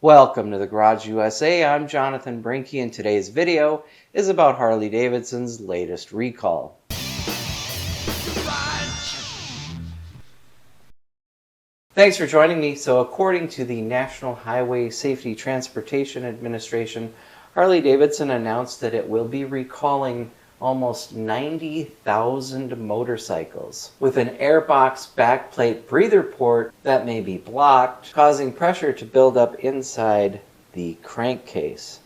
Welcome to the Garage USA. I'm Jonathan Brinke, and today's video is about Harley-Davidson's latest recall. Thanks for joining me. So according to the National Highway Safety Transportation Administration, Harley-Davidson announced that it will be recalling almost 90,000 motorcycles with an airbox backplate breather port that may be blocked, causing pressure to build up inside the crankcase.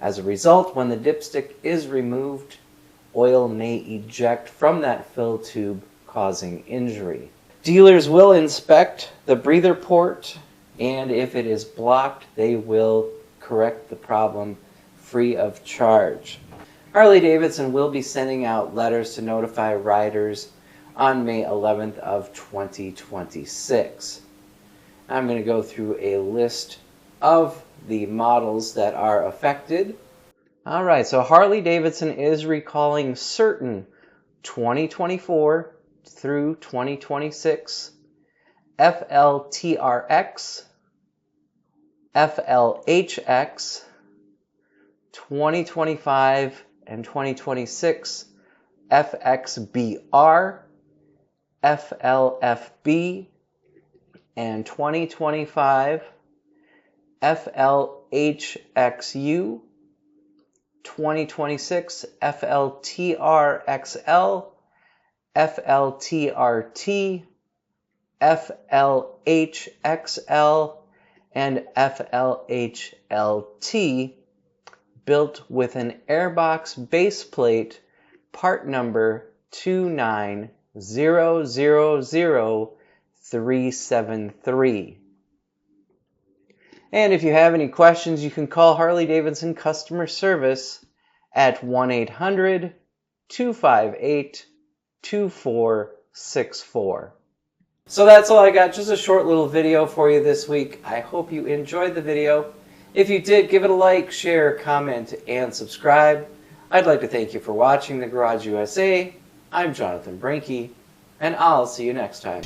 As a result, when the dipstick is removed, oil may eject from that fill tube, causing injury. Dealers will inspect the breather port, and if it is blocked, they will correct the problem free of charge. Harley-Davidson will be sending out letters to notify riders on May 11th of 2026. I'm going to go through a list of the models that are affected. Alright, so Harley-Davidson is recalling certain 2024 through 2026 FLTRX, FLHX, 2025 and 2026 FXBR, FLFB, and 2025 FLHXU, 2026 FLTRXL, FLTRT, FLHXL, and FLHLT, built with an airbox baseplate, part number 2900373. And if you have any questions, you can call Harley-Davidson customer service at 1-800-258-2464. So that's all I got, just a short little video for you this week. I hope you enjoyed the video. If you did, give it a like, share, comment, and subscribe. I'd like to thank you for watching the Garage USA. I'm Jonathan Brinke, and I'll see you next time.